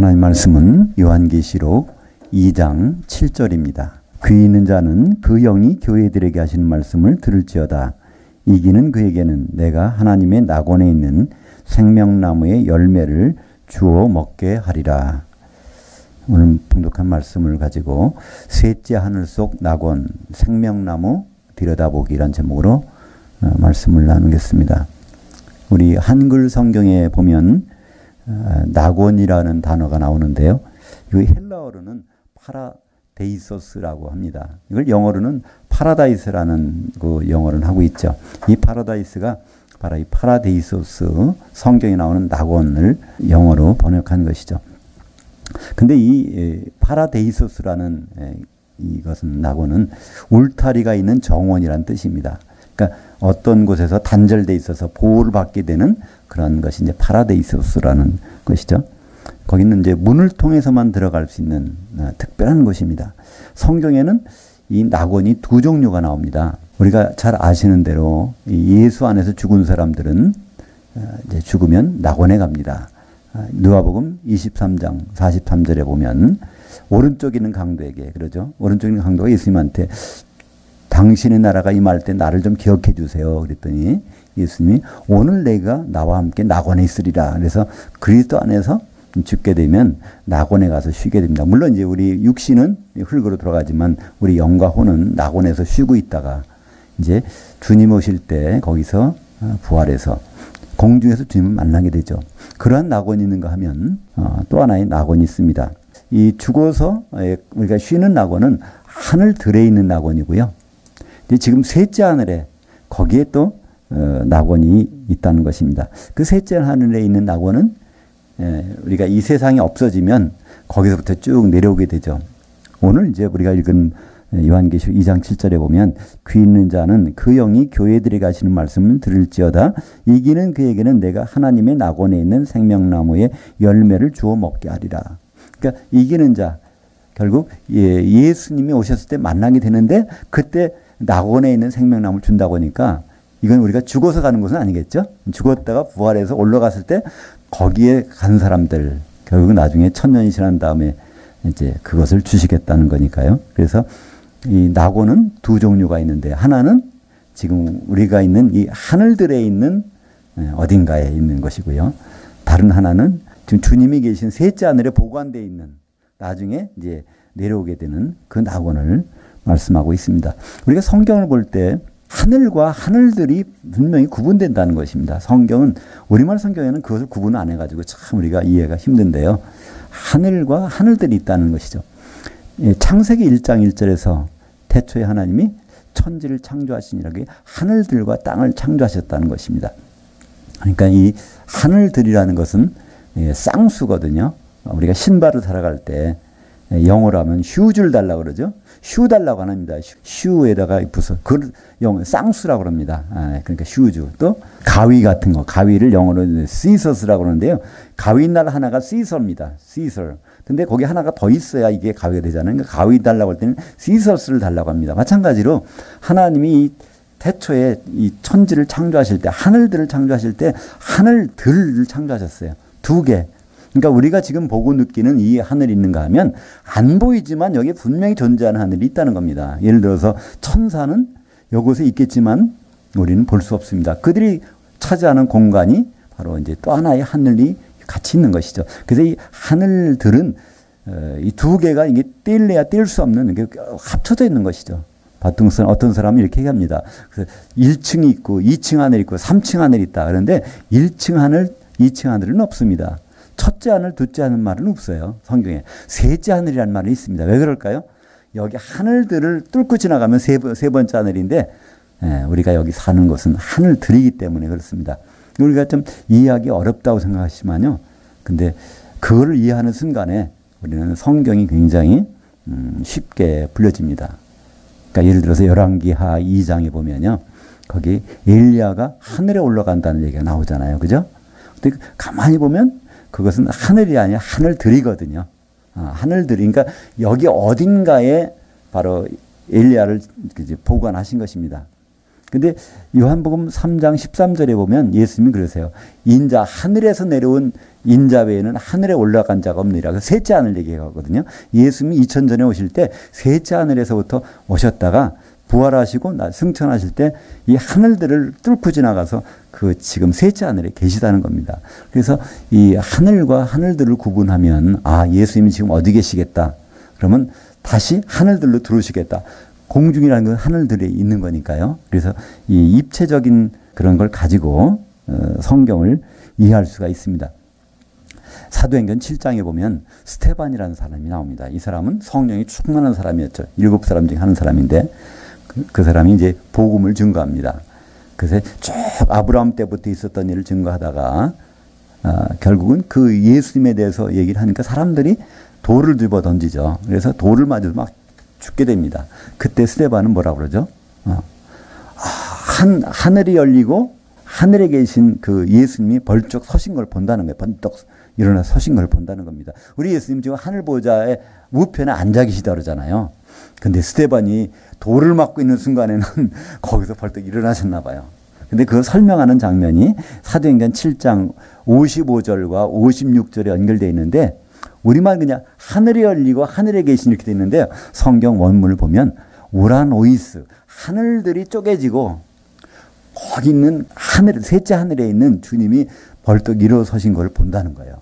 하나님 말씀은 요한계시록 2장 7절입니다. 귀 있는 자는 그 영이 교회들에게 하시는 말씀을 들을지어다. 이기는 그에게는 내가 하나님의 낙원에 있는 생명나무의 열매를 주어 먹게 하리라. 오늘 봉독한 말씀을 가지고 셋째 하늘 속 낙원 생명나무 들여다보기란 제목으로 말씀을 나누겠습니다. 우리 한글 성경에 보면 낙원이라는 단어가 나오는데요. 이 헬라어로는 파라데이소스라고 합니다. 이걸 영어로는 파라다이스라는 그 영어를 하고 있죠. 이 파라다이스가 바로 이 파라데이소스, 성경에 나오는 낙원을 영어로 번역한 것이죠. 근데 이 파라데이소스라는 이것은 낙원은 울타리가 있는 정원이라는 뜻입니다. 그러니까 어떤 곳에서 단절돼 있어서 보호를 받게 되는 그런 것이 이제 파라데이소스라는 것이죠. 거기는 이제 문을 통해서만 들어갈 수 있는 특별한 곳입니다. 성경에는 이 낙원이 두 종류가 나옵니다. 우리가 잘 아시는 대로 예수 안에서 죽은 사람들은 이제 죽으면 낙원에 갑니다. 누가복음 23장 43절에 보면 오른쪽에 있는 강도에게 그러죠. 오른쪽에 있는 강도가 예수님한테 당신의 나라가 임할 때 나를 좀 기억해 주세요. 그랬더니 예수님이 오늘 내가 나와 함께 낙원에 있으리라. 그래서 그리스도 안에서 죽게 되면 낙원에 가서 쉬게 됩니다. 물론 이제 우리 육신은 흙으로 들어가지만 우리 영과 혼은 낙원에서 쉬고 있다가 이제 주님 오실 때 거기서 부활해서 공중에서 주님을 만나게 되죠. 그러한 낙원이 있는가 하면 또 하나의 낙원이 있습니다. 이 죽어서 우리가 쉬는 낙원은 하늘들에 있는 낙원이고요. 지금 셋째 하늘에 거기에 또 낙원이 있다는 것입니다. 그 셋째 하늘에 있는 낙원은 우리가 이 세상이 없어지면 거기서부터 쭉 내려오게 되죠. 오늘 이제 우리가 읽은 요한계시록 2장 7절에 보면 귀 있는 자는 그 영이 교회들에게 하시는 말씀을 들을지어다. 이기는 그에게는 내가 하나님의 낙원에 있는 생명나무의 열매를 주어 먹게 하리라. 그러니까 이기는 자 결국 예수님이 오셨을 때 만나게 되는데 그때 낙원에 있는 생명나무를 준다고 하니까 이건 우리가 죽어서 가는 것은 아니겠죠. 죽었다가 부활해서 올라갔을 때 거기에 간 사람들 결국 나중에 천년이 지난 다음에 이제 그것을 주시겠다는 거니까요. 그래서 이 낙원은 두 종류가 있는데 하나는 지금 우리가 있는 이 하늘들에 있는 어딘가에 있는 것이고요. 다른 하나는 지금 주님이 계신 셋째 하늘에 보관되어 있는 나중에 이제 내려오게 되는 그 낙원을 말씀하고 있습니다. 우리가 성경을 볼 때 하늘과 하늘들이 분명히 구분된다는 것입니다. 성경은 우리말 성경에는 그것을 구분 안 해가지고 참 우리가 이해가 힘든데요. 하늘과 하늘들이 있다는 것이죠. 창세기 1장 1절에서 태초에 하나님이 천지를 창조하시니라 하늘들과 땅을 창조하셨다는 것입니다. 그러니까 이 하늘들이라는 것은 쌍수거든요. 우리가 신발을 사러 갈 때 영어로 하면 슈즈를 달라고 그러죠. 슈 달라고 안 합니다. 슈에다가 붙여. 그걸 쌍수라고 합니다. 그러니까 슈즈. 또 가위 같은 거. 가위를 영어로 시서스라고 그러는데요. 가위날 하나가 시서입니다. 시서. 근데 거기 하나가 더 있어야 이게 가위가 되잖아요. 그러니까 가위 달라고 할 때는 시서스를 달라고 합니다. 마찬가지로 하나님이 태초에 이 천지를 창조하실 때 하늘들을 창조하실 때 하늘들을 창조하셨어요. 두 개. 그러니까 우리가 지금 보고 느끼는 이 하늘이 있는가 하면 안 보이지만 여기에 분명히 존재하는 하늘이 있다는 겁니다. 예를 들어서 천사는 이곳에 있겠지만 우리는 볼 수 없습니다. 그들이 차지하는 공간이 바로 이제 또 하나의 하늘이 같이 있는 것이죠. 그래서 이 하늘들은 이 두 개가 이게 뗄래야 뗄 수 없는 게 합쳐져 있는 것이죠. 보통 어떤 사람은 이렇게 얘기합니다. 그래서 1층이 있고 2층 하늘이 있고 3층 하늘이 있다. 그런데 1층 하늘, 2층 하늘은 없습니다. 첫째 하늘, 둘째 하늘 말은 없어요. 성경에. 셋째 하늘이라는 말이 있습니다. 왜 그럴까요? 여기 하늘들을 뚫고 지나가면 세 번째 하늘인데 우리가 여기 사는 것은 하늘들이기 때문에 그렇습니다. 우리가 좀 이해하기 어렵다고 생각하시지만요. 근데 그거를 이해하는 순간에 우리는 성경이 굉장히 쉽게 불려집니다. 그러니까 예를 들어서 열왕기하 2장에 보면요. 거기 엘리야가 하늘에 올라간다는 얘기가 나오잖아요. 그죠? 근데 가만히 보면 그것은 하늘이 아니라 하늘들이거든요. 하늘들이. 그러니까 여기 어딘가에 바로 엘리야를 보관하신 것입니다. 근데 요한복음 3장 13절에 보면 예수님이 그러세요. 인자 하늘에서 내려온 인자 외에는 하늘에 올라간 자가 없느니라. 셋째 하늘 얘기하거든요. 예수님이 2000전에 오실 때 셋째 하늘에서부터 오셨다가 부활하시고 승천하실 때 이 하늘들을 뚫고 지나가서 그 지금 셋째 하늘에 계시다는 겁니다. 그래서 이 하늘과 하늘들을 구분하면 아, 예수님이 지금 어디 계시겠다. 그러면 다시 하늘들로 들어오시겠다. 공중이라는 건 하늘들에 있는 거니까요. 그래서 이 입체적인 그런 걸 가지고 성경을 이해할 수가 있습니다. 사도행전 7장에 보면 스테반이라는 사람이 나옵니다. 이 사람은 성령이 충만한 사람이었죠. 7사람 중에 한 사람인데 그 사람이 이제 복음을 증거합니다. 그래서 쭉 아브라함 때부터 있었던 일을 증거하다가 결국은 그 예수님에 대해서 얘기를 하니까 사람들이 돌을 집어 던지죠. 그래서 돌을 맞아서 막 죽게 됩니다. 그때 스데반은 뭐라고 그러죠? 하늘이 열리고 하늘에 계신 그 예수님이 벌쩍 서신 걸 본다는 거예요. 번떡 일어나 서신 걸 본다는 겁니다. 우리 예수님 지금 하늘 보좌의 우편에 앉아 계시다 그러잖아요. 근데 스데반이 돌을 맞고 있는 순간에는 거기서 벌떡 일어나셨나 봐요. 근데 그걸 설명하는 장면이 사도행전 7장 55절과 56절에 연결되어 있는데 우리말 그냥 하늘이 열리고 하늘에 계신 이렇게 되어 있는데요. 성경 원문을 보면 우라노이스 하늘들이 쪼개지고 거기 있는 하늘 셋째 하늘에 있는 주님이 벌떡 일어서신 걸 본다는 거예요.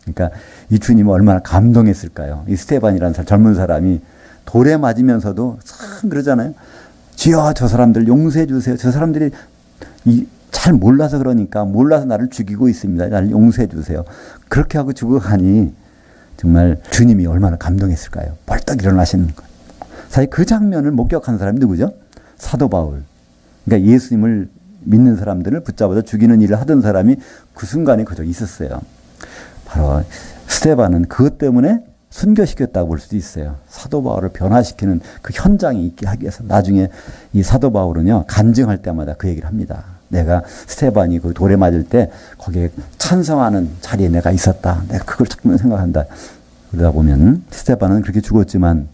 그러니까 이 주님이 얼마나 감동했을까요? 이 스테반이라는 젊은 사람이 돌에 맞으면서도 참 그러잖아요. 주여 저 사람들 용서해 주세요. 저 사람들이 잘 몰라서 그러니까 몰라서 나를 죽이고 있습니다. 나를 용서해 주세요. 그렇게 하고 죽어가니 정말 주님이 얼마나 감동했을까요? 벌떡 일어나시는 거예요. 사실 그 장면을 목격한 사람이 누구죠? 사도 바울. 그러니까 예수님을 믿는 사람들을 붙잡아서 죽이는 일을 하던 사람이 그 순간에 그저 있었어요. 바로 스데반은 그것 때문에 순교시켰다고 볼 수도 있어요. 사도 바울을 변화시키는 그 현장이 있게 하기 위해서 나중에 이 사도 바울은요 간증할 때마다 그 얘기를 합니다. 내가 스데반이 그 돌에 맞을 때 거기에 찬성하는 자리에 내가 있었다. 내가 그걸 자꾸 생각한다. 그러다 보면 스데반은 그렇게 죽었지만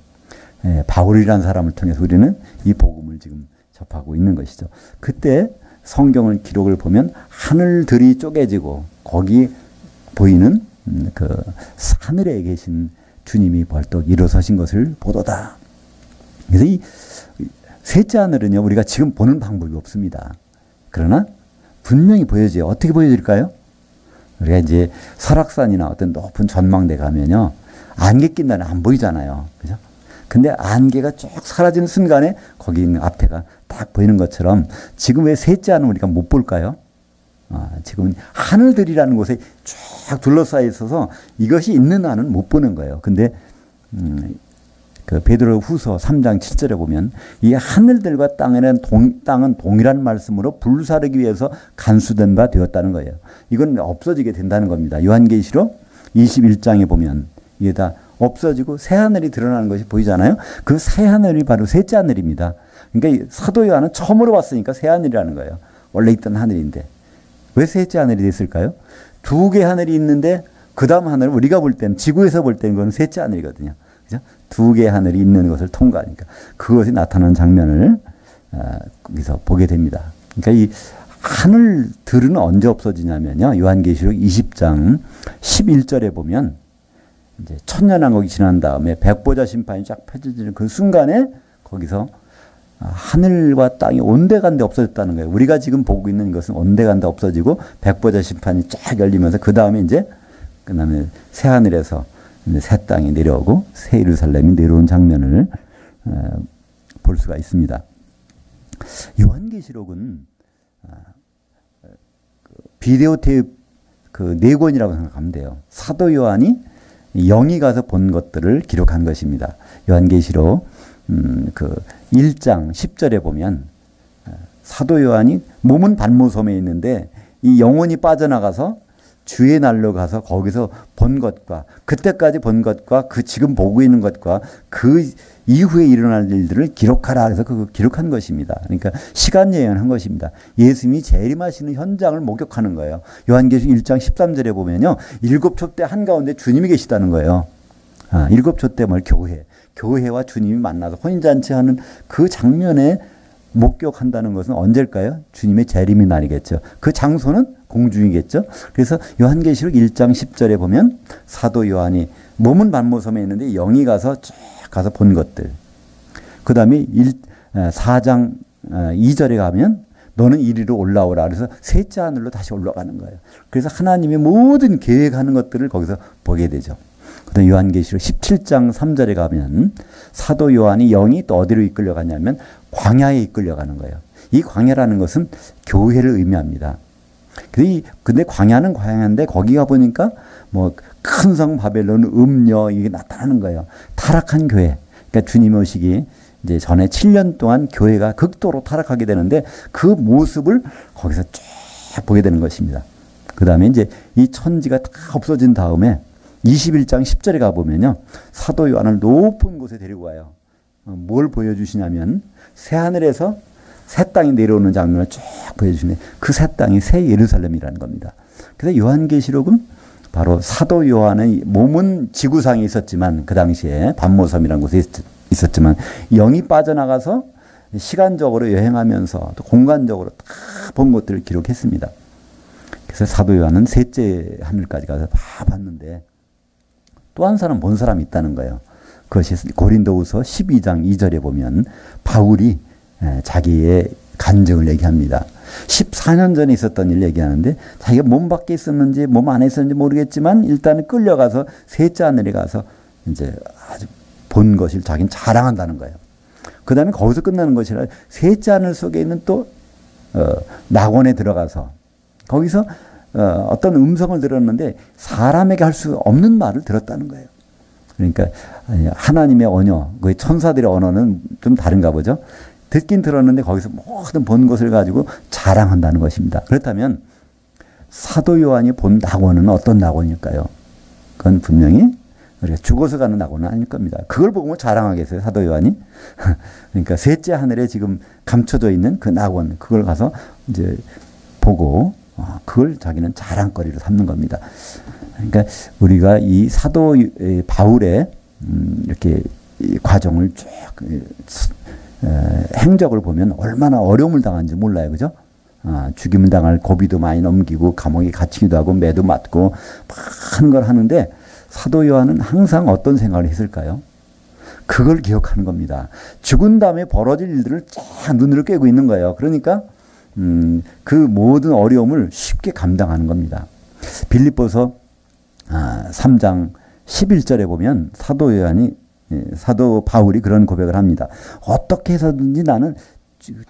바울이라는 사람을 통해서 우리는 이 복음을 지금 접하고 있는 것이죠. 그때 성경을 기록을 보면 하늘들이 쪼개지고 거기 보이는 그 하늘에 계신 주님이 벌떡 일어서신 것을 보도다. 그래서 이 셋째 하늘은요 우리가 지금 보는 방법이 없습니다. 그러나 분명히 보여져요. 어떻게 보여질까요? 우리가 이제 설악산이나 어떤 높은 전망대 가면요 안개 낀 날은 안 보이잖아요. 그죠? 근데 안개가 쭉 사라지는 순간에 거기 있는 앞에가 딱 보이는 것처럼 지금 왜 셋째 하늘 우리가 못 볼까요? 지금 하늘들이라는 곳에 쫙 둘러싸여 있어서 이것이 있는 한은 못 보는 거예요. 근데 그 베드로 후서 3장 7절에 보면 이 하늘들과 땅은 동일한 말씀으로 불사르기 위해서 간수된 바 되었다는 거예요. 이건 없어지게 된다는 겁니다. 요한계시록 21장에 보면 이게 다 없어지고 새 하늘이 드러나는 것이 보이잖아요. 그 새 하늘이 바로 셋째 하늘입니다. 그러니까 사도 요한은 처음으로 봤으니까 새 하늘이라는 거예요. 원래 있던 하늘인데. 왜 셋째 하늘이 됐을까요? 두 개 하늘이 있는데 그 다음 하늘 우리가 볼 때는 지구에서 볼 때는 그건 셋째 하늘이거든요. 그죠? 두 개 하늘이 있는 것을 통과하니까 그것이 나타나는 장면을 거기서 보게 됩니다. 그러니까 이 하늘들은 언제 없어지냐면요. 요한계시록 20장 11절에 보면 이제 천년왕국이 지난 다음에 백보자 심판이 쫙 펼쳐지는 그 순간에 거기서 하늘과 땅이 온데간데 없어졌다는 거예요. 우리가 지금 보고 있는 것은 온데간데 없어지고 백보자 심판이 쫙 열리면서 그 다음에 이제 그다음에 새 하늘에서 새 땅이 내려오고 새 예루살렘이 내려온 장면을 볼 수가 있습니다. 요한계시록은 비디오 테이프 그 4권이라고 생각하면 돼요. 사도 요한이 영이 가서 본 것들을 기록한 것입니다. 요한계시록 그 1장 10절에 보면 사도 요한이 몸은 반모섬에 있는데 이 영혼이 빠져나가서 주의 날로 가서 거기서 본 것과 그때까지 본 것과 그 지금 보고 있는 것과 그 이후에 일어날 일들을 기록하라 해서 그거 기록한 것입니다. 그러니까 시간 예언한 것입니다. 예수님이 재림하시는 현장을 목격하는 거예요. 요한계시록 1장 13절에 보면요. 7촛대 한가운데 주님이 계시다는 거예요. 7촛대 뭘 교회와 주님이 만나서 혼인잔치하는 그 장면에 목격한다는 것은 언제일까요? 주님의 재림의 날이겠죠. 그 장소는 공중이겠죠. 그래서 요한계시록 1장 10절에 보면 사도 요한이 몸은 반모섬에 있는데 영이 가서 쭉 가서 본 것들. 그 다음에 4장 2절에 가면 너는 이리로 올라오라. 그래서 셋째 하늘로 다시 올라가는 거예요. 그래서 하나님의 모든 계획하는 것들을 거기서 보게 되죠. 그다음 요한계시록 17장 3절에 가면 사도 요한이 영이 또 어디로 이끌려가냐면 광야에 이끌려가는 거예요. 이 광야라는 것은 교회를 의미합니다. 근데 광야는 광야인데 거기 가 보니까 뭐 큰 성 바벨론, 음녀 이게 나타나는 거예요. 타락한 교회. 그러니까 주님 오시기 이제 전에 7년 동안 교회가 극도로 타락하게 되는데 그 모습을 거기서 쫙 보게 되는 것입니다. 그 다음에 이제 이 천지가 다 없어진 다음에 21장 10절에 가보면요. 사도 요한을 높은 곳에 데리고 와요. 뭘 보여주시냐면 새하늘에서 새 땅이 내려오는 장면을 쫙 보여주시네. 그 새 땅이 새 예루살렘이라는 겁니다. 그래서 요한계시록은 바로 사도 요한의 몸은 지구상에 있었지만 그 당시에 반모섬이라는 곳에 있었지만 영이 빠져나가서 시간적으로 여행하면서 또 공간적으로 다 본 것들을 기록했습니다. 그래서 사도 요한은 셋째 하늘까지 가서 다 봤는데 또 한 사람 본 사람이 있다는 거예요. 그것이 고린도후서 12장 2절에 보면 바울이 자기의 간증을 얘기합니다. 14년 전에 있었던 일을 얘기하는데 자기가 몸 밖에 있었는지 몸 안에 있었는지 모르겠지만 일단은 끌려가서 셋째 하늘에 가서 이제 아주 본 것을 자기는 자랑한다는 거예요. 그 다음에 거기서 끝나는 것이 아니라 셋째 하늘 속에 있는 또 낙원에 들어가서 거기서 어떤 음성을 들었는데 사람에게 할 수 없는 말을 들었다는 거예요. 그러니까 하나님의 언어, 그 천사들의 언어는 좀 다른가 보죠. 듣긴 들었는데 거기서 모든 본 것을 가지고 자랑한다는 것입니다. 그렇다면 사도 요한이 본 낙원은 어떤 낙원일까요? 그건 분명히 우리가 죽어서 가는 낙원은 아닐 겁니다. 그걸 보고 뭐 자랑하겠어요, 사도 요한이? 그러니까 셋째 하늘에 지금 감춰져 있는 그 낙원, 그걸 가서 이제 보고 그걸 자기는 자랑거리로 삼는 겁니다. 그러니까 우리가 이 사도 바울의 이렇게 과정을 쭉 행적을 보면 얼마나 어려움을 당한지 몰라요. 그죠? 죽임을 당할 고비도 많이 넘기고 감옥에 갇히기도 하고 매도 맞고 많은 걸 하는데 사도 요한은 항상 어떤 생각을 했을까요? 그걸 기억하는 겁니다. 죽은 다음에 벌어질 일들을 쫙 눈으로 꿰고 있는 거예요. 그러니까 그 모든 어려움을 쉽게 감당하는 겁니다. 빌립보서 3장 11절에 보면 사도 바울이 그런 고백을 합니다. 어떻게 해서든지 나는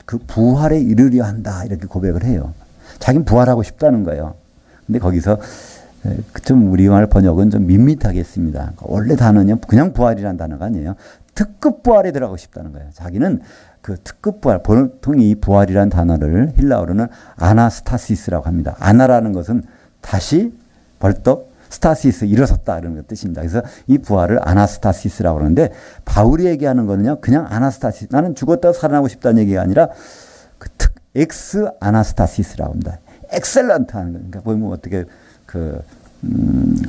그 부활에 이르려 한다. 이렇게 고백을 해요. 자기는 부활하고 싶다는 거예요. 근데 거기서 좀 우리말 번역은 좀 밋밋하게 했습니다. 원래 단어는 그냥 부활이라는 단어가 아니에요. 특급 부활에 들어가고 싶다는 거예요. 자기는 그 특급 부활, 보통 이 부활이라는 단어를 헬라어로는 아나스타시스라고 합니다. 아나라는 것은 다시 벌떡 스타시스 일어섰다 이런 뜻입니다. 그래서 이 부활을 아나스타시스라고 그러는데 바울이 얘기하는 거는요. 그냥 아나스타시스 나는 죽었다가 살아나고 싶다는 얘기가 아니라 그 엑스 아나스타시스라고 합니다. 엑셀런트 하는 거니까 보면 어떻게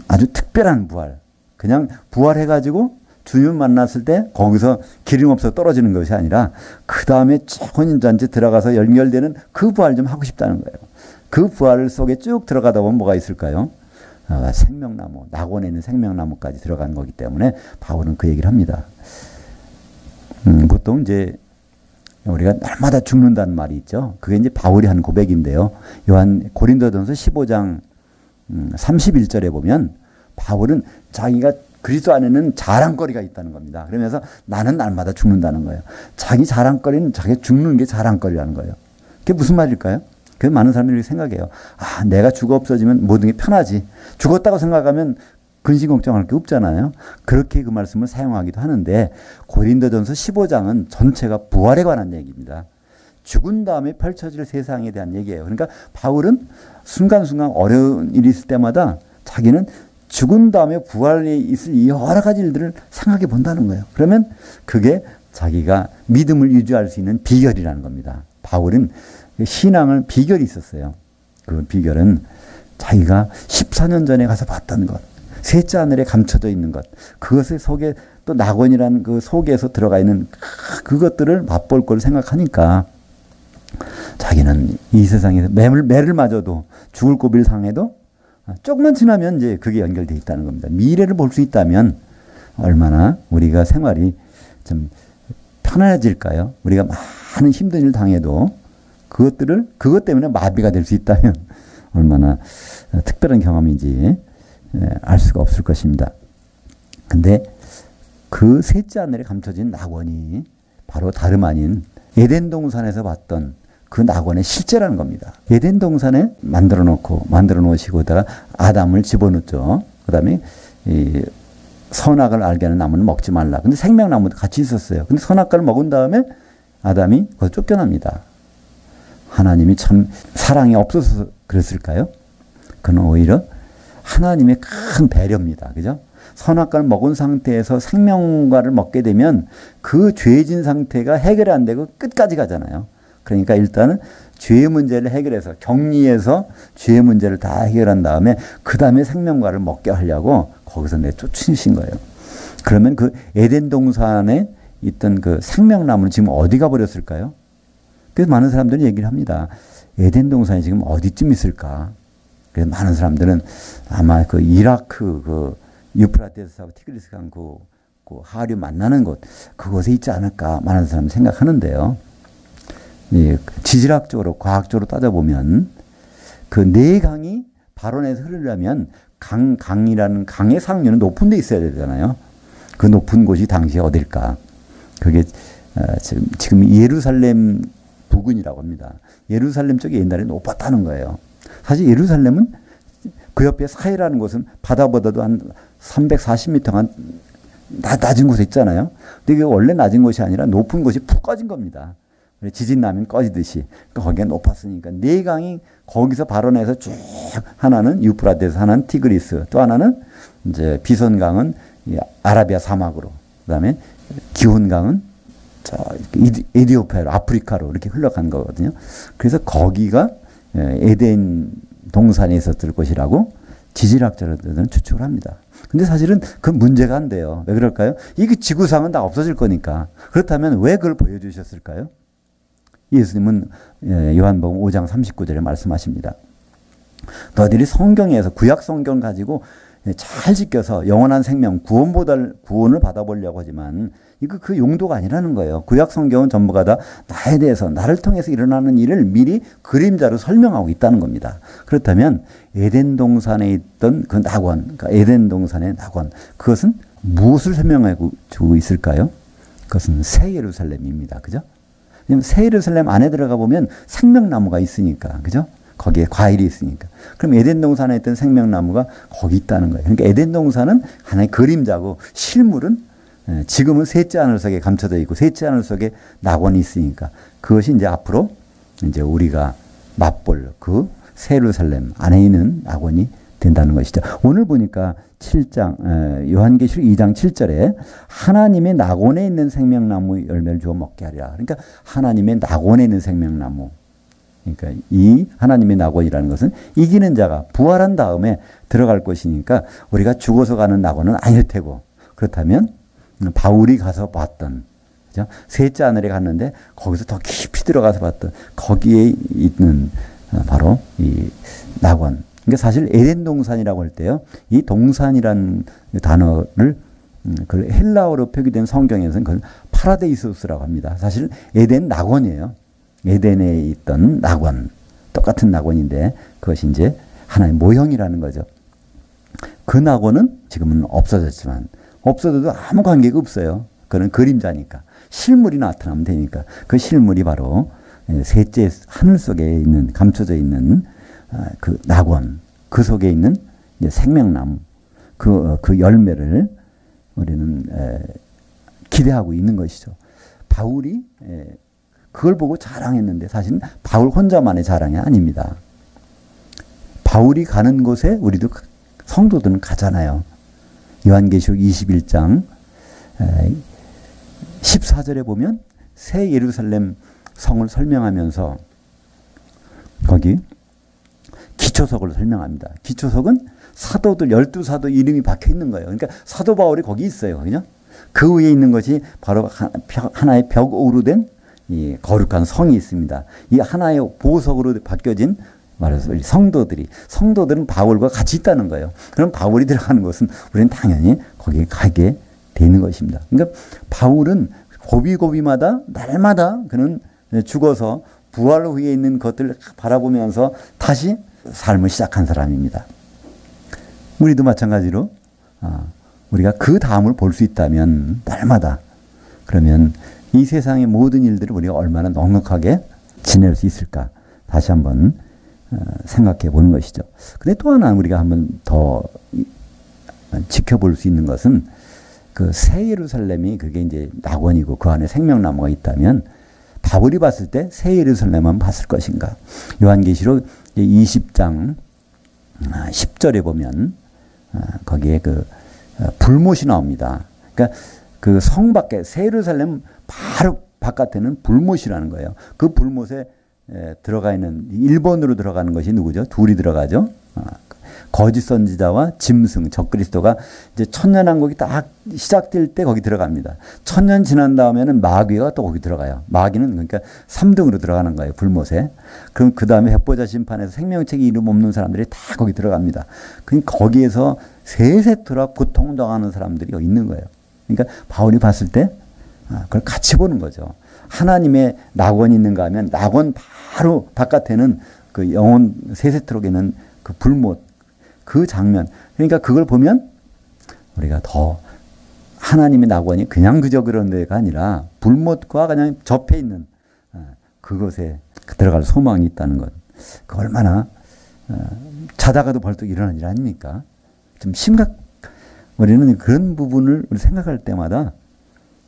아주 특별한 부활. 그냥 부활해가지고 주님 만났을 때 거기서 기름 없어 떨어지는 것이 아니라 그 다음에 혼인잔치 들어가서 연결되는 그 부활 좀 하고 싶다는 거예요. 그 부활 속에 쭉 들어가다 보면 뭐가 있을까요? 생명나무, 낙원에 있는 생명나무까지 들어가는 거기 때문에 바울은 그 얘기를 합니다. 보통 이제 우리가 날마다 죽는다는 말이 있죠. 그게 이제 바울이 한 고백인데요. 고린도전서 15장 31절에 보면 바울은 자기가 그리스도 안에는 자랑거리가 있다는 겁니다. 그러면서 나는 날마다 죽는다는 거예요. 자기 자랑거리는 자기 죽는 게 자랑거리라는 거예요. 그게 무슨 말일까요? 그 많은 사람들이 생각해요. 내가 죽어 없어지면 모든 게 편하지. 죽었다고 생각하면 근심 걱정할 게 없잖아요. 그렇게 그 말씀을 사용하기도 하는데 고린도전서 15장은 전체가 부활에 관한 얘기입니다. 죽은 다음에 펼쳐질 세상에 대한 얘기예요. 그러니까 바울은 순간순간 어려운 일이 있을 때마다 자기는 죽은 다음에 부활에 있을 여러 가지 일들을 생각해 본다는 거예요. 그러면 그게 자기가 믿음을 유지할 수 있는 비결이라는 겁니다. 바울은 신앙을 비결이 있었어요. 그 비결은 자기가 14년 전에 가서 봤던 것, 셋째 하늘에 감춰져 있는 것, 그것의 속에 또 낙원이라는 그 속에서 들어가 있는 그것들을 맛볼 걸 생각하니까 자기는 이 세상에서 매를 맞아도 죽을 고비를 당해도 조금만 지나면 이제 그게 연결되어 있다는 겁니다. 미래를 볼 수 있다면 얼마나 우리가 생활이 좀 편안해질까요? 우리가 많은 힘든 일을 당해도 그것 때문에 마비가 될 수 있다면 얼마나 특별한 경험인지 알 수가 없을 것입니다. 근데 그 셋째 하늘에 감춰진 낙원이 바로 다름 아닌 에덴 동산에서 봤던 그 낙원의 실제라는 겁니다. 에덴 동산에 만들어 놓으시고다가 아담을 집어넣죠. 그 다음에 선악을 알게 하는 나무는 먹지 말라. 근데 생명나무도 같이 있었어요. 근데 선악과를 먹은 다음에 아담이 거기서 쫓겨납니다. 하나님이 참 사랑이 없어서 그랬을까요? 그건 오히려 하나님의 큰 배려입니다. 그죠? 선악과를 먹은 상태에서 생명과를 먹게 되면 그 죄진 상태가 해결이 안 되고 끝까지 가잖아요. 그러니까 일단은 죄의 문제를 해결해서 격리해서 죄의 문제를 다 해결한 다음에 그 다음에 생명과를 먹게 하려고 거기서 내쫓으신 거예요. 그러면 그 에덴 동산에 있던 그 생명나무는 지금 어디 가버렸을까요? 그래서 많은 사람들이 얘기를 합니다. 에덴 동산이 지금 어디쯤 있을까? 그래서 많은 사람들은 아마 그 이라크 그 유프라테스하고 티그리스 강 그 하류 만나는 곳 그곳에 있지 않을까 많은 사람이 생각하는데요. 지질학적으로 과학적으로 따져보면 그 네 강이 발원해서 흐르려면 강이라는 강의 상류는 높은 데 있어야 되잖아요. 그 높은 곳이 당시에 어딜까? 그게 지금 예루살렘 부근이라고 합니다. 예루살렘 쪽이 옛날에 높았다는 거예요. 사실 예루살렘은 그 옆에 사해라는 곳은 바다보다도 한 340m 한 낮은 곳에 있잖아요. 근데 이게 원래 낮은 곳이 아니라 높은 곳이 푹 꺼진 겁니다. 지진 나면 꺼지듯이. 그러니까 거기가 높았으니까 네 강이 거기서 발원해서 쭉 하나는 유프라테스, 하나는 티그리스, 또 하나는 이제 비손강은 아라비아 사막으로, 그다음에 기혼강은 저 에티오피아로 아프리카로 이렇게 흘러간 거거든요. 그래서 거기가 에덴 동산에 있었을 것이라고 지질학자들은 추측을 합니다. 근데 사실은 그 문제가 안 돼요. 왜 그럴까요? 이게 지구상은 다 없어질 거니까. 그렇다면 왜 그걸 보여주셨을까요? 예수님은 요한복음 5장 39절에 말씀하십니다. 너희들이 성경에서 구약 성경 가지고 잘 지켜서 영원한 생명, 구원을 받아보려고 하지만 이거 그 용도가 아니라는 거예요. 구약 성경은 전부가 다 나에 대해서 나를 통해서 일어나는 일을 미리 그림자로 설명하고 있다는 겁니다. 그렇다면 에덴 동산에 있던 그 낙원, 그러니까 에덴 동산의 낙원, 그것은 무엇을 설명하고 있을까요? 그것은 새 예루살렘입니다. 그죠? 새 예루살렘 안에 들어가 보면 생명나무가 있으니까, 그죠? 거기에 과일이 있으니까. 그럼 에덴 동산에 있던 생명나무가 거기 있다는 거예요. 그러니까 에덴 동산은 하나의 그림자고 실물은 지금은 셋째 하늘 속에 감춰져 있고 셋째 하늘 속에 낙원이 있으니까 그것이 이제 앞으로 이제 우리가 맛볼 그 새 예루살렘 안에 있는 낙원이 된다는 것이죠. 오늘 보니까 7장 요한계시록 2장 7절에 하나님의 낙원에 있는 생명나무 열매를 주어 먹게 하리라. 그러니까 하나님의 낙원에 있는 생명나무. 그러니까 이 하나님의 낙원이라는 것은 이기는 자가 부활한 다음에 들어갈 것이니까 우리가 죽어서 가는 낙원은 아닐 테고, 그렇다면 바울이 가서 봤던, 그죠? 셋째 하늘에 갔는데 거기서 더 깊이 들어가서 봤던 거기에 있는 바로 이 낙원. 그러니까 사실 에덴 동산이라고 할 때요, 이 동산이라는 단어를 그 헬라어로 표기된 성경에서는 그걸 파라데이소스라고 합니다. 사실 에덴 낙원이에요. 에덴에 있던 낙원, 똑같은 낙원인데 그것이 이제 하나의 모형이라는 거죠. 그 낙원은 지금은 없어졌지만 없어져도 아무 관계가 없어요. 그건 그림자니까. 실물이 나타나면 되니까. 그 실물이 바로 셋째 하늘 속에 있는, 감춰져 있는 그 낙원, 그 속에 있는 생명나무, 그 열매를 우리는 기대하고 있는 것이죠. 바울이 그걸 보고 자랑했는데 사실은 바울 혼자만의 자랑이 아닙니다. 바울이 가는 곳에 우리도 성도들은 가잖아요. 요한계시록 21장 14절에 보면 새 예루살렘 성을 설명하면서 거기 기초석을 설명합니다. 기초석은 사도들 12사도 이름이 박혀 있는 거예요. 그러니까 사도 바울이 거기 있어요. 그죠? 그 위에 있는 것이 바로 하나의 벽 오로 된 이 거룩한 성이 있습니다. 이 하나의 보석으로 바뀌어진 말해서 성도들은 바울과 같이 있다는 거예요. 그럼 바울이 들어가는 곳은 우리는 당연히 거기에 가게 되는 것입니다. 그러니까 바울은 고비고비마다 날마다 그는 죽어서 부활 후에 있는 것들을 바라보면서 다시 삶을 시작한 사람입니다. 우리도 마찬가지로 우리가 그 다음을 볼 수 있다면 날마다 그러면 이 세상의 모든 일들을 우리가 얼마나 넉넉하게 지낼 수 있을까 다시 한번 생각해 보는 것이죠. 근데 또 하나 우리가 한번 더 지켜볼 수 있는 것은 그 새 예루살렘이 그게 이제 낙원이고 그 안에 생명나무가 있다면 바울이 봤을 때 새 예루살렘만 봤을 것인가. 요한계시록 20장 10절에 보면 거기에 그 불못이 나옵니다. 그러니까 그 성 밖에 새 예루살렘 바로 바깥에는 불못이라는 거예요. 그 불못에 들어가 있는 1번으로 들어가는 것이 누구죠? 둘이 들어가죠. 거짓 선지자와 짐승, 적그리스도가 이제 천년왕국이 딱 시작될 때 거기 들어갑니다. 천년 지난 다음에는 마귀가 또 거기 들어가요. 마귀는 그러니까 3등으로 들어가는 거예요. 불못에. 그럼 그 다음에 백보자 심판에서 생명책에 이름 없는 사람들이 다 거기 들어갑니다. 그러니까 거기에서 세세토록 고통당하는 사람들이 있는 거예요. 그러니까 바울이 봤을 때 그걸 같이 보는 거죠. 하나님의 낙원이 있는가 하면 낙원 바로 바깥에는 그 영혼 세세토록에는 그 불못 그 장면. 그러니까 그걸 보면 우리가 더 하나님의 낙원이 그냥 그저 그런 데가 아니라 불못과 그냥 접해 있는 그것에 들어갈 소망이 있다는 것. 그 얼마나 자다가도 벌떡 일어난 일 아닙니까? 좀 우리는 그런 부분을 생각할 때마다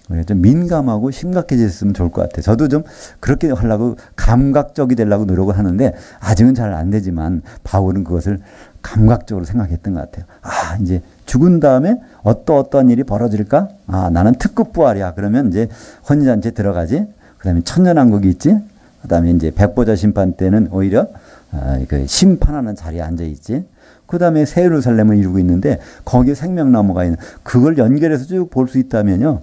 우리가 좀 민감하고 심각해졌으면 좋을 것 같아요. 저도 좀 그렇게 하려고 감각적이 되려고 노력을 하는데 아직은 잘 안 되지만 바울은 그것을 감각적으로 생각했던 것 같아요. 이제 죽은 다음에 어떠한 일이 벌어질까? 나는 특급 부활이야. 그러면 이제 혼인잔치에 들어가지. 그 다음에 천년왕국이 있지. 그 다음에 이제 백보자 심판 때는 오히려 그 심판하는 자리에 앉아있지. 그 다음에 새 예루살렘을 이루고 있는데 거기에 생명나무가 있는 그걸 연결해서 쭉 볼 수 있다면요.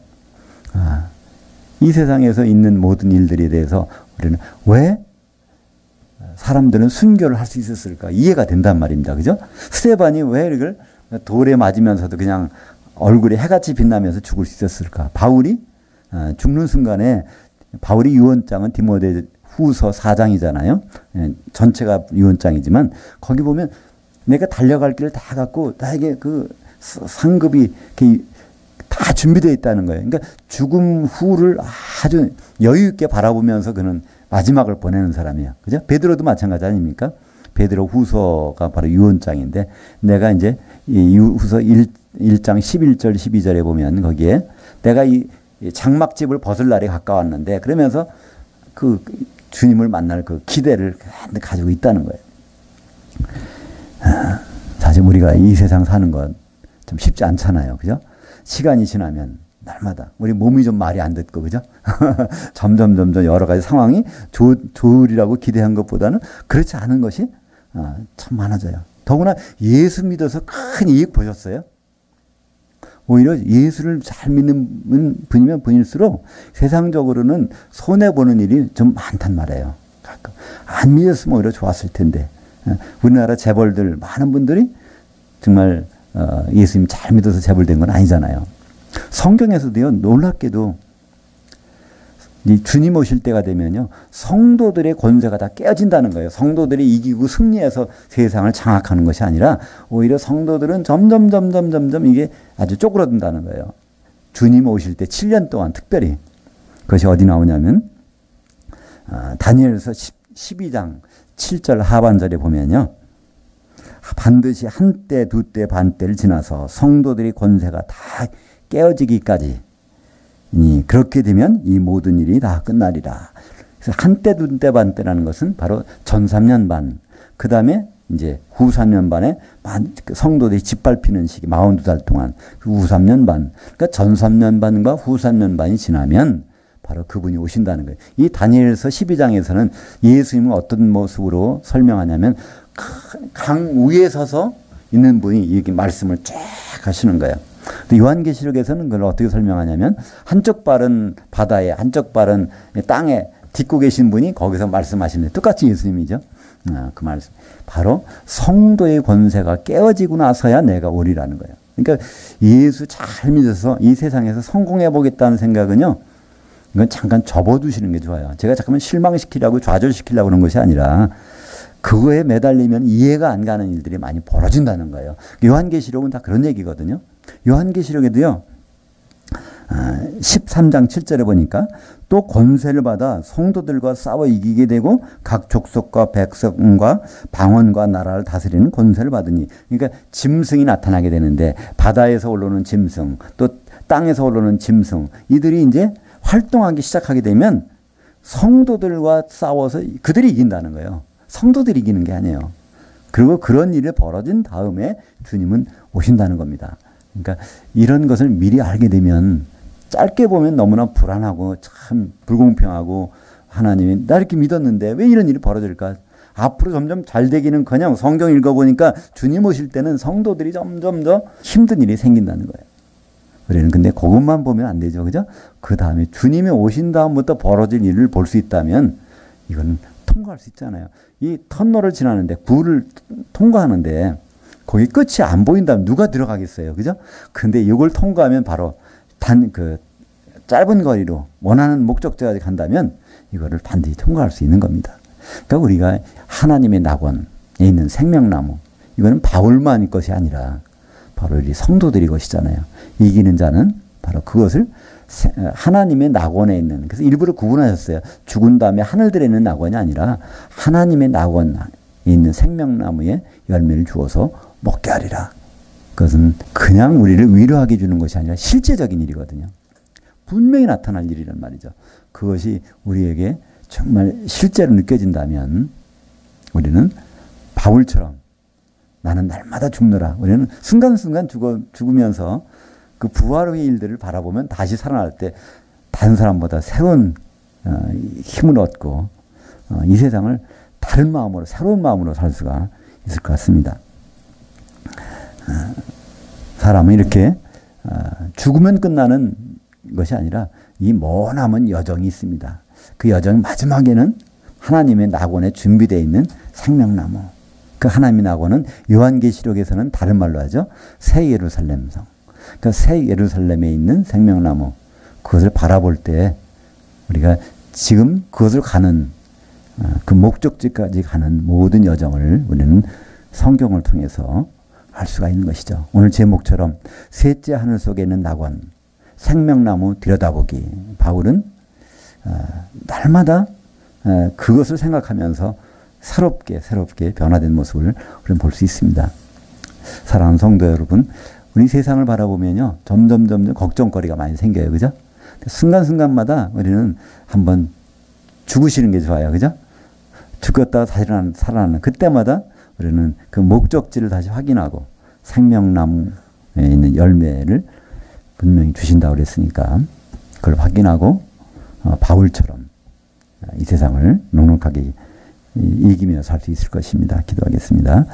이 세상에서 있는 모든 일들에 대해서 우리는 왜 사람들은 순교를 할 수 있었을까 이해가 된단 말입니다. 그죠? 스데반이 왜 이걸 돌에 맞으면서도 그냥 얼굴에 해같이 빛나면서 죽을 수 있었을까? 바울이 죽는 순간에 바울이 유언장은 디모데 후서 4장이잖아요. 전체가 유언장이지만 거기 보면 내가 달려갈 길을 다 갖고 나에게 그 상급이 다 준비되어 있다는 거예요. 그러니까 죽음 후를 아주 여유 있게 바라보면서 그는 마지막을 보내는 사람이에요. 그죠? 베드로도 마찬가지 아닙니까? 베드로 후서가 바로 유언장인데 내가 이제 이 후서 1장 11절 12절에 보면 거기에 내가 이 장막집을 벗을 날이 가까웠는데 그러면서 그 주님을 만날 그 기대를 가지고 있다는 거예요. 사실 우리가 이 세상 사는 건 좀 쉽지 않잖아요. 그죠? 시간이 지나면 날마다 우리 몸이 좀 말이 안 듣고 그죠? 점점 여러 가지 상황이 좋으리라고 기대한 것보다는 그렇지 않은 것이 참 많아져요. 더구나 예수 믿어서 큰 이익 보셨어요? 오히려 예수를 잘 믿는 분이면 분일수록 세상적으로는 손해보는 일이 좀 많단 말이에요. 가끔. 안 믿었으면 오히려 좋았을 텐데. 우리나라 재벌들 많은 분들이 정말 예수님 잘 믿어서 재벌된 건 아니잖아요. 성경에서도요, 놀랍게도 이 주님 오실 때가 되면요, 성도들의 권세가 다 깨어진다는 거예요. 성도들이 이기고 승리해서 세상을 장악하는 것이 아니라 오히려 성도들은 점점 이게 아주 쪼그러든다는 거예요. 주님 오실 때 7년 동안 특별히 그것이 어디 나오냐면 다니엘서 12장 7절 하반절에 보면요. 반드시 한때 두때 반때를 지나서 성도들의 권세가 다 깨어지기까지 그렇게 되면 이 모든 일이 다 끝나리라. 그래서 한때 두때 반때라는 것은 바로 전 3년 반, 그 다음에 이제 후 3년 반에 성도들이 짓밟히는 시기 42달 동안 그 후 3년 반, 그러니까 전 3년 반과 후 3년 반이 지나면 바로 그분이 오신다는 거예요. 이 다니엘서 12장에서는 예수님을 어떤 모습으로 설명하냐면 강 위에 서서 있는 분이 이렇게 말씀을 쫙 하시는 거예요. 요한계시록에서는 그걸 어떻게 설명하냐면 한쪽 발은 바다에 한쪽 발은 땅에 딛고 계신 분이 거기서 말씀하시는데 똑같이 예수님이죠. 그 말씀. 바로 성도의 권세가 깨어지고 나서야 내가 오리라는 거예요. 그러니까 예수 잘 믿어서 이 세상에서 성공해 보겠다는 생각은요. 이건 잠깐 접어두시는 게 좋아요. 제가 잠깐만 실망시키려고 좌절시키려고 그런 것이 아니라 그거에 매달리면 이해가 안 가는 일들이 많이 벌어진다는 거예요. 요한계시록은 다 그런 얘기거든요. 요한계시록에도요. 13장 7절에 보니까 또 권세를 받아 성도들과 싸워 이기게 되고 각 족속과 백성과 방언과 나라를 다스리는 권세를 받으니, 그러니까 짐승이 나타나게 되는데 바다에서 올라오는 짐승 또 땅에서 올라오는 짐승 이들이 이제 활동하기 시작하게 되면 성도들과 싸워서 그들이 이긴다는 거예요. 성도들이 이기는 게 아니에요. 그리고 그런 일이 벌어진 다음에 주님은 오신다는 겁니다. 그러니까 이런 것을 미리 알게 되면 짧게 보면 너무나 불안하고 참 불공평하고, 하나님이 나 이렇게 믿었는데 왜 이런 일이 벌어질까? 앞으로 점점 잘 되기는커녕 성경 읽어보니까 주님 오실 때는 성도들이 점점 더 힘든 일이 생긴다는 거예요. 우리는 근데 그것만 보면 안 되죠. 그죠? 그 다음에 주님이 오신 다음부터 벌어질 일을 볼 수 있다면 이건 통과할 수 있잖아요. 이 터널을 지나는데 굴을 통과하는데 거기 끝이 안 보인다면 누가 들어가겠어요. 그죠? 근데 이걸 통과하면 바로 짧은 거리로 원하는 목적지까지 간다면 이거를 반드시 통과할 수 있는 겁니다. 그러니까 우리가 하나님의 낙원에 있는 생명나무, 이거는 바울만의 것이 아니라 바로 우리 성도들이 것이잖아요. 이기는 자는 바로 그것을 하나님의 낙원에 있는, 그래서 일부러 구분하셨어요. 죽은 다음에 하늘들에 있는 낙원이 아니라 하나님의 낙원에 있는 생명나무에 열매를 주어서 먹게 하리라. 그것은 그냥 우리를 위로하게 주는 것이 아니라 실제적인 일이거든요. 분명히 나타날 일이란 말이죠. 그것이 우리에게 정말 실제로 느껴진다면 우리는 바울처럼 나는 날마다 죽노라. 우리는 순간순간 죽으면서 그 부활 후의 일들을 바라보면 다시 살아날 때 다른 사람보다 새로운 힘을 얻고 이 세상을 다른 마음으로, 새로운 마음으로 살 수가 있을 것 같습니다. 사람은 이렇게 죽으면 끝나는 것이 아니라 이 머나먼 여정이 있습니다. 그 여정 마지막에는 하나님의 낙원에 준비되어 있는 생명나무, 그 하나님의 낙원은 요한계시록에서는 다른 말로 하죠. 새 예루살렘성. 그 새 예루살렘에 있는 생명나무, 그것을 바라볼 때 우리가 지금 그것을 가는 그 목적지까지 가는 모든 여정을 우리는 성경을 통해서 알 수가 있는 것이죠. 오늘 제목처럼 셋째 하늘 속에 있는 낙원, 생명나무 들여다보기. 바울은 날마다 그것을 생각하면서 새롭게 변화된 모습을 우리는 볼 수 있습니다. 사랑하는 성도 여러분, 우리 세상을 바라보면요, 점점 걱정거리가 많이 생겨요. 그죠? 순간순간마다 우리는 한번 죽으시는 게 좋아요. 그죠? 죽었다가 다시 살아나는 그때마다 우리는 그 목적지를 다시 확인하고 생명나무에 있는 열매를 분명히 주신다고 그랬으니까 그걸 확인하고 바울처럼 이 세상을 넉넉하게 이기며 살 수 있을 것입니다. 기도하겠습니다.